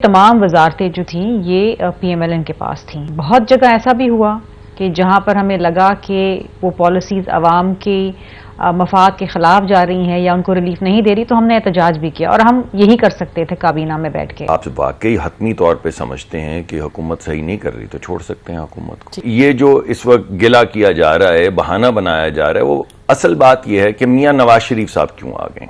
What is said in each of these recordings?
तमाम वजारतें जो थीं ये PMLN के पास थीं। बहुत जगह ऐसा भी हुआ कि जहां पर हमें लगा कि वो पॉलिसीज़ अवाम के मफाद के ख़िलाफ़ जा रही हैं या उनको रिलीफ नहीं दे रही, तो हमने एहतजाज भी किया और हम यही कर सकते थे काबीना में बैठ के। आप वाकई हतमी तौर पे समझते हैं कि हुकूमत सही नहीं कर रही तो छोड़ सकते हैं हुकूमत को। ये जो इस वक्त गिला किया जा रहा है, बहाना बनाया जा रहा है, वो असल बात ये है कि मियाँ नवाज शरीफ साहब क्यों आ गए।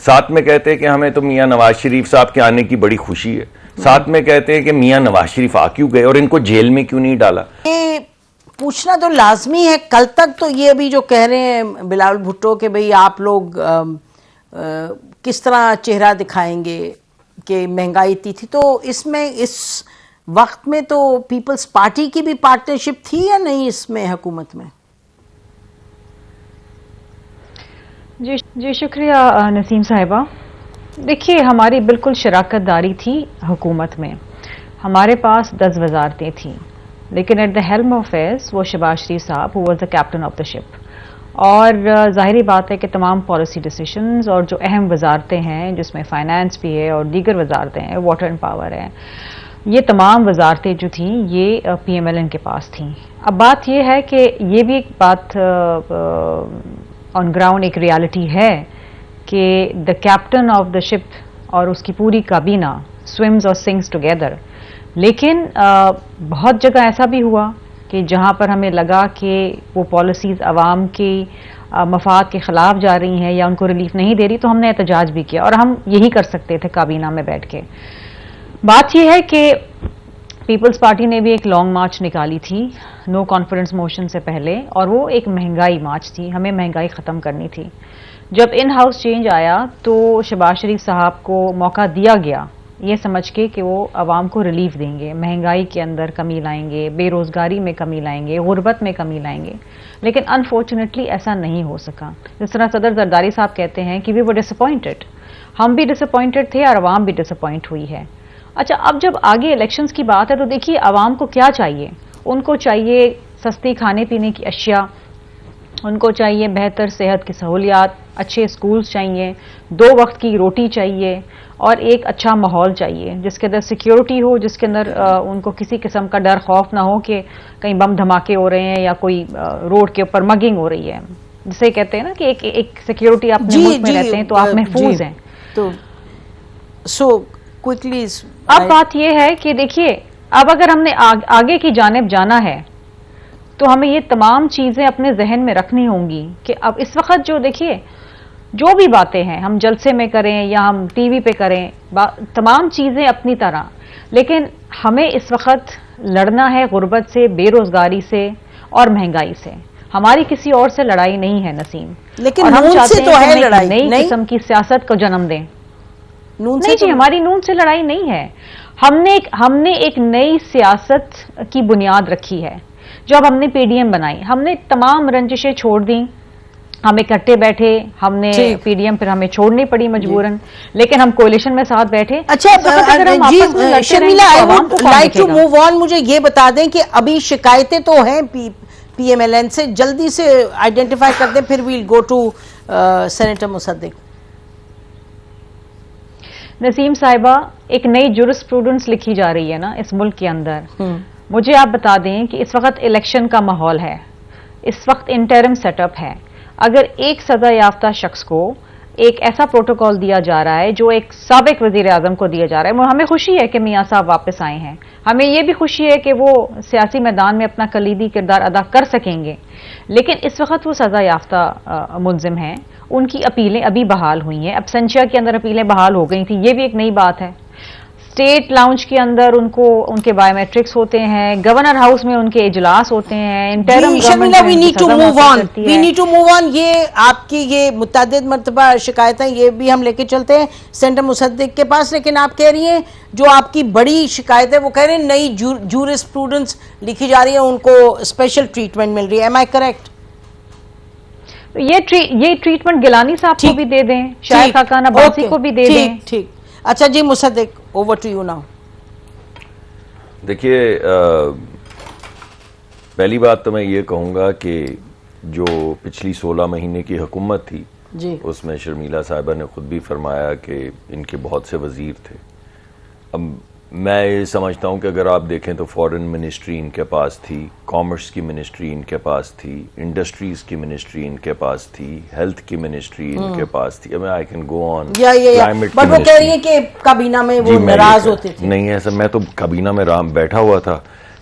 साथ में कहते हैं कि हमें तो मियाँ नवाज शरीफ साहब के आने की बड़ी खुशी है, साथ में कहते हैं कि मियाँ नवाज शरीफ आ क्यों गए और इनको जेल में क्यों नहीं डाला। ये पूछना तो लाजमी है। कल तक तो ये अभी जो कह रहे हैं बिलावल भुट्टो कि भाई आप लोग किस तरह चेहरा दिखाएंगे कि महंगाई इतनी थी, तो इसमें इस वक्त में तो पीपल्स पार्टी की भी पार्टनरशिप थी या नहीं इसमें हुकूमत में? जी शुक्रिया नसीम साहिबा। देखिए, हमारी बिल्कुल शराकत दारी थी हुकूमत में। हमारे पास 10 वजारतें थीं, लेकिन at the helm of affairs वो शहबाज शरीफ साहब who was the captain of the ship. और ज़ाहिरी बात है कि तमाम पॉलिसी डिसीजंस और जो अहम वजारतें हैं जिसमें फाइनेंस भी है और दीगर वजारतें हैं, वाटर एंड पावर है, ये तमाम वजारतें जो थीं ये PMLN के पास थीं। अब बात ये है कि ये भी एक बात ऑन ग्राउंड एक रियलिटी है कि the captain of the ship और उसकी पूरी काबीना स्विम्स और सिंग्स टुगेदर। लेकिन बहुत जगह ऐसा भी हुआ कि जहां पर हमें लगा कि वो पॉलिसीज़ अवाम के मफाद के ख़िलाफ़ जा रही हैं या उनको रिलीफ नहीं दे रही, तो हमने एहतजाज भी किया और हम यही कर सकते थे काबीना में बैठ के। बात यह है कि पीपल्स पार्टी ने भी एक लॉन्ग मार्च निकाली थी नो कॉन्फिडेंस मोशन से पहले, और वो एक महंगाई मार्च थी। हमें महंगाई ख़त्म करनी थी। जब इन हाउस चेंज आया तो शहबाज शरीफ साहब को मौका दिया गया ये समझ के कि वो अवाम को रिलीफ देंगे, महंगाई के अंदर कमी लाएंगे, बेरोज़गारी में कमी लाएंगे, गुर्बत में कमी लाएंगे। लेकिन अनफॉर्चुनेटली ऐसा नहीं हो सका। जिस तरह सदर जरदारी साहब कहते हैं कि वी वर डिसअपॉइंटेड, हम भी डिसअपॉइंटेड थे और अवाम भी डिसअपॉइंट हुई है। अच्छा, अब जब आगे इलेक्शंस की बात है तो देखिए अवाम को क्या चाहिए। उनको चाहिए सस्ती खाने पीने की अशिया, उनको चाहिए बेहतर सेहत की सहूलियात, अच्छे स्कूल्स चाहिए, 2 वक्त की रोटी चाहिए और एक अच्छा माहौल चाहिए जिसके अंदर सिक्योरिटी हो, जिसके अंदर उनको किसी किस्म का डर खौफ ना हो कि कहीं बम धमाके हो रहे हैं या कोई रोड के ऊपर मगिंग हो रही है। जिसे कहते हैं ना कि एक सिक्योरिटी अपने मुल्क में रहते हैं तो आप महफूज हैं। तो सो क्विकली अब बात यह है कि देखिए, अब अगर हमने आगे की जानिब जाना है तो हमें ये तमाम चीजें अपने जहन में रखनी होंगी कि अब इस वक्त जो देखिए जो भी बातें हैं हम जलसे में करें या हम टीवी पे करें, तमाम चीजें अपनी तरह, लेकिन हमें इस वक्त लड़ना है गुर्बत से, बेरोजगारी से और महंगाई से। हमारी किसी और से लड़ाई नहीं है नसीम, लेकिन और हम चाहते हैं तो है कि लड़ाई, नई किस्म की सियासत को जन्म दें। नहीं जी, हमारी नून से लड़ाई नहीं है। हमने एक नई सियासत की बुनियाद रखी है। जब हमने PDM बनाई, हमने तमाम रंजिशें छोड़ दी, हम इकट्ठे बैठे, हमने PDM फिर हमें छोड़नी पड़ी मजबूरन, लेकिन हम कोalition में साथ बैठे। अच्छा जी Sharmila, I would like to move on. मुझे ये बता दें कि अभी शिकायतें तो हैं PMLN से, जल्दी से आइडेंटिफाई कर दें, फिर we'll go to senator Musaddiq. Naseem साहिबा, एक नई जुरिस्प्रूडेंस लिखी जा रही है ना इस मुल्क के अंदर। मुझे आप बता दें कि इस वक्त इलेक्शन का माहौल है, इस वक्त इंटरिम सेटअप है। अगर एक सजा याफ्ता शख्स को एक ऐसा प्रोटोकॉल दिया जा रहा है जो एक साबिक वजीर आजम को दिया जा रहा है, हमें खुशी है कि मियाँ साहब वापस आए हैं, हमें यह भी खुशी है कि वो सियासी मैदान में अपना कलीदी किरदार अदा कर सकेंगे, लेकिन इस वक्त वो सजा याफ्ता मुलजिम हैं। उनकी अपीलें अभी बहाल हुई हैं, एब्सेंशिया के अंदर अपीलें बहाल हो गई थी, ये भी एक नई बात है। स्टेट लाउंज के अंदर उनके बायोमेट्रिक्स होते हैं, गवर्नर हाउस में उनके इजलास होते हैं, interim government we need to move on. ये आपकी ये मुतअद्दिद मर्तबा शिकायतें ये भी हम लेके चलते हैं सेनेटर मुसद्दिक के पास, लेकिन आप कह रही हैं जो आपकी बड़ी शिकायत है वो कह रहे हैं नई जूरिस्प्रूडेंस लिखी जा रही है, उनको स्पेशल ट्रीटमेंट मिल रही है। Am I correct? ये ट्रीटमेंट गिलानी साहब को भी दे दें, शायद खाकान अब्बासी को भी दे दें। ठीक। अच्छा जी Musaddiq, over to you now. देखिए, पहली बात तो मैं ये कहूँगा कि जो पिछली 16 महीने की हुकूमत थी जी, उसमें शर्मिला साहिबा ने खुद भी फरमाया कि इनके बहुत से वजीर थे। अब میں یہ سمجھتا ہوں کہ اگر آپ دیکھیں تو فورن منسٹری ان کے پاس تھی، کامرس کی منسٹری ان کے پاس تھی، انڈسٹریز کی منسٹری ان کے پاس تھی، ہیلتھ کی منسٹری ان کے پاس تھی. I can go on. But وہ کہہ رہی ہیں کہ کابینہ میں وہ ناراض ہوتے تھے. نہیں ایسا، میں تو کابینہ میں بیٹھا ہوا تھا.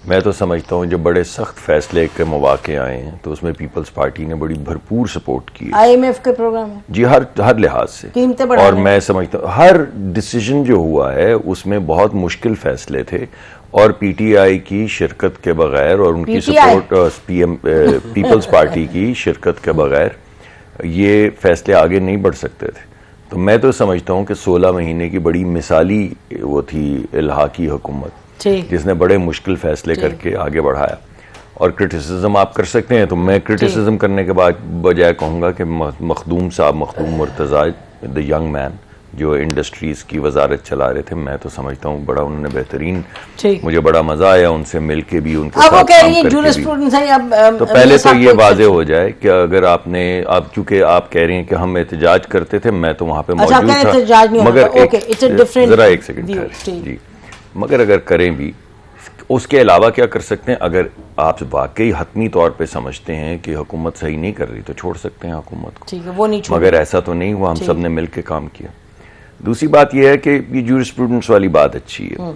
میں تو سمجھتا ہوں جب بڑے سخت فیصلے کے مواقع آئے ہیں تو اس میں پیپلز پارٹی نے بڑی بھرپور سپورٹ کی. IMF کے پروگرام ہے جی، ہر لحاظ سے. قیمتیں بڑھانے. اور میں سمجھتا ہوں ہر ڈیسیجن جو ہوا ہے اس میں بہت مشکل فیصلے تھے، اور پی ٹی آئی کی شرکت کے بغیر اور ان کی سپورٹ، پیپلز پارٹی کی شرکت کے بغیر یہ فیصلے آگے نہیں بڑھ سکتے تھے. تو میں تو سمجھتا ہوں کہ 16 مہینے کی بڑی مثالی وہ تھی الحاقی حکومت، جس نے بڑے مشکل فیصلے کر کے آگے بڑھایا. اور کرٹیسزم آپ کر سکتے ہیں، تو میں کرٹیسزم کرنے کے بعد بجائے کہوں گا کہ مخدوم مرتضیٰ دا ینگ مین جو انڈسٹریز کی وزارت چلا رہے تھے، میں تو سمجھتا ہوں بڑا انہوں نے بہترین، مجھے بڑا مزہ آیا ان سے مل کے بھی، ان کے ساتھ کام کر کے بھی. تو پہلے تو یہ واضح ہو جائے کہ اگر آپ چونکہ آپ کہہ رہے ہیں کہ ہم احتجاج کرتے تھے، میں تو وہاں پہ موجود تھا، مگر ذرا ایک سیکنڈ جی، مگر اگر کریں بھی اس کے علاوہ کیا کر سکتے ہیں؟ اگر آپ واقعی حتمی طور پہ سمجھتے ہیں کہ حکومت صحیح نہیں کر رہی تو چھوڑ سکتے ہیں حکومت کو، مگر ایسا تو نہیں ہوا. ہم سب نے مل کے کام کیا. دوسری بات یہ ہے کہ یہ جورسپروڈنس والی بات اچھی ہے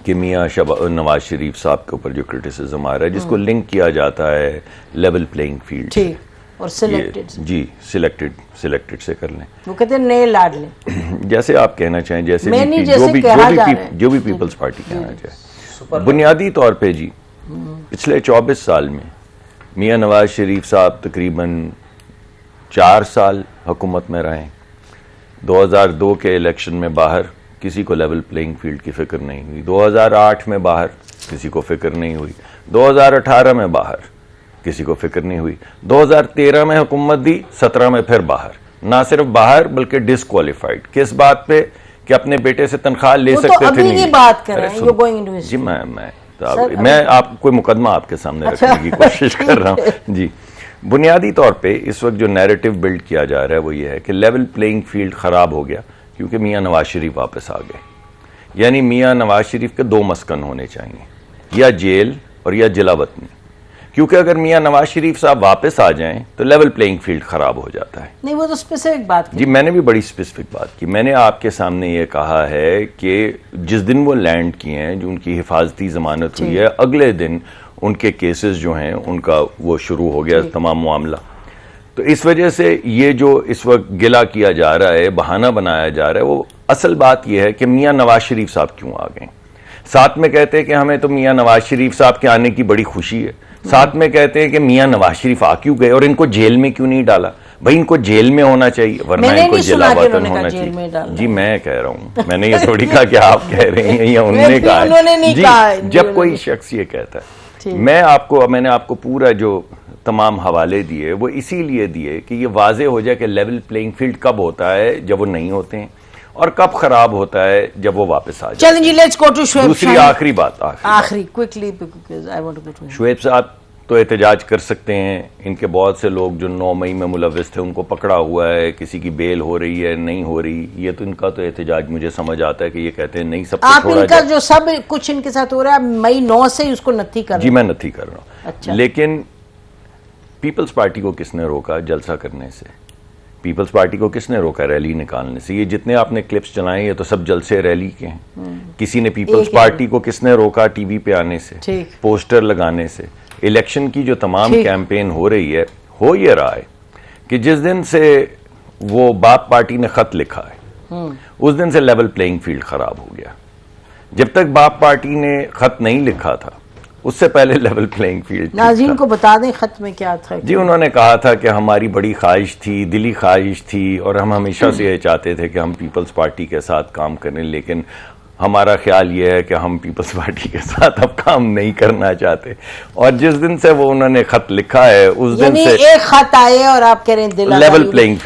کہ میاں نواز شریف صاحب کے اوپر جو کرٹیسزم آ رہا ہے، جس کو لنک کیا جاتا ہے لیول پلینگ فیلڈ، اور سلیکٹڈ، جی سلیکٹڈ سے کر لیں. وہ کہتے ہیں نئے لاڈ لیں، جیسے آپ کہنا چاہیں، جیسے جو بھی پیپلز پارٹی کہنا چاہے. بنیادی طور پہ جی پچھلے 24 سال میں میاں نواز شریف صاحب تقریباً 4 سال حکومت میں رہے. 2002 کے الیکشن میں باہر کسی کو لیول پلینگ فیلڈ کی فکر نہیں ہوئی. 2008 میں باہر کسی کو فکر نہیں ہوئی. 2018 میں باہر کسی کو فکر نہیں ہوئی. 2013 میں حکومت دی، 17 میں پھر باہر. نہ صرف باہر بلکہ ڈسکوالیفائڈ. کس بات پہ؟ کہ اپنے بیٹے سے تنخواہ لے سکتے تھے نہیں. بات کر رہے ہیں جی، میں آپ کوئی مقدمہ آپ کے سامنے رکھنے کی کوشش کر رہا ہوں. جی، بنیادی طور پہ اس وقت جو نیریٹو بلڈ کیا جا رہا ہے وہ یہ ہے کہ لیول پلینگ فیلڈ خراب ہو گیا کیونکہ میاں نواز شریف واپس آ گئے. یعنی میاں نواز شریف کے 2 مسکن ہونے چاہیے، یا جیل اور یا جلا وطنی. کیونکہ اگر میاں نواز شریف صاحب واپس آ جائیں تو لیول پلینگ فیلڈ خراب ہو جاتا ہے. نہیں، وہ تو اسپیسیفک بات کی. جی، میں نے بھی بڑی اسپیسیفک بات کی. میں نے آپ کے سامنے یہ کہا ہے کہ جس دن وہ لینڈ کیے ہیں، جو ان کی حفاظتی ضمانت ہوئی ہے، اگلے دن ان کے کیسز جو ہیں ان کا وہ شروع ہو گیا تمام معاملہ. تو اس وجہ سے یہ جو اس وقت گلہ کیا جا رہا ہے، بہانہ بنایا جا رہا ہے، وہ اصل بات یہ ہے کہ میاں نواز شریف صاحب کیوں آ گئے. ساتھ میں کہتے ہیں کہ ہمیں تو میاں نواز شریف صاحب کے آنے کی بڑی خوشی ہے. ساتھ میں کہتے ہیں کہ میاں نواز شریف آ کیوں گئے اور ان کو جیل میں کیوں نہیں ڈالا. بھائی ان کو جیل میں ہونا چاہیے، ورنہ ان کو جلا وطن ہونا چاہیے. جی، میں کہہ رہا ہوں، میں نے یہ تھوڑی کہا کہ آپ کہہ رہے ہیں یا انہوں نے کہا ہے. جی، جب کوئی شخص یہ کہتا ہے، میں نے آپ کو پورا جو تمام حوالے دیے وہ اسی لیے دیے کہ یہ واضح ہو جائے کہ لیول پلینگ فیلڈ کب ہوتا ہے جب وہ نہیں ہوتے ہیں، اور کب خراب ہوتا ہے جب وہ واپس آ جائے. چلیں جی، لیٹس گو ٹو شعیب. دوسری آخری بات quickly because I want to go to Shoaib صاحب تو احتجاج کر سکتے ہیں. ان کے بہت سے لوگ جو 9 مئی میں ملوث تھے ان کو پکڑا ہوا ہے، کسی کی بیل ہو رہی ہے نہیں ہو رہی. یہ تو ان کا تو احتجاج مجھے سمجھ آتا ہے کہ یہ کہتے ہیں نہیں سب کو چھوڑا جائے. آپ ان کا جو سب کچھ ان کے ساتھ ہو رہا ہے مئی 9 سے اس کو نتھی کر رہے ہیں. جی، میں نتھی کر رہا ہوں. اچھا. لیکن پیپلز پارٹی کو کس نے روکا جلسہ کرنے سے؟ پیپلز پارٹی کو کس نے روکا ریلی نکالنے سے؟ یہ جتنے آپ نے کلپس چلائے یہ تو سب جلسے ریلی کے ہیں. کسی نے پیپلز پارٹی کو کس نے روکا ٹی وی پہ آنے سے، پوسٹر لگانے سے؟ الیکشن کی جو تمام کیمپین ہو رہی ہے، ہو یہ رہا ہے کہ جس دن سے وہ باپ پارٹی نے خط لکھا ہے اس دن سے لیول پلینگ فیلڈ خراب ہو گیا. جب تک باپ پارٹی نے خط نہیں لکھا تھا اس سے پہلے لیول پلینگ فیلڈ. ناظرین کو بتا دیں خط میں کیا تھا. جی، انہوں نے کہا تھا کہ ہماری بڑی خواہش تھی، دلی خواہش تھی، اور ہم ہمیشہ سے یہ چاہتے تھے کہ ہم پیپلز پارٹی کے ساتھ کام کریں، لیکن ہمارا خیال یہ ہے کہ ہم پیپلز پارٹی کے ساتھ اب کام نہیں کرنا چاہتے. اور جس دن سے وہ انہوں نے خط لکھا ہے اس دن سے ایک خط آئے اور آپ کہہ رہے ہیں لیول پلینگ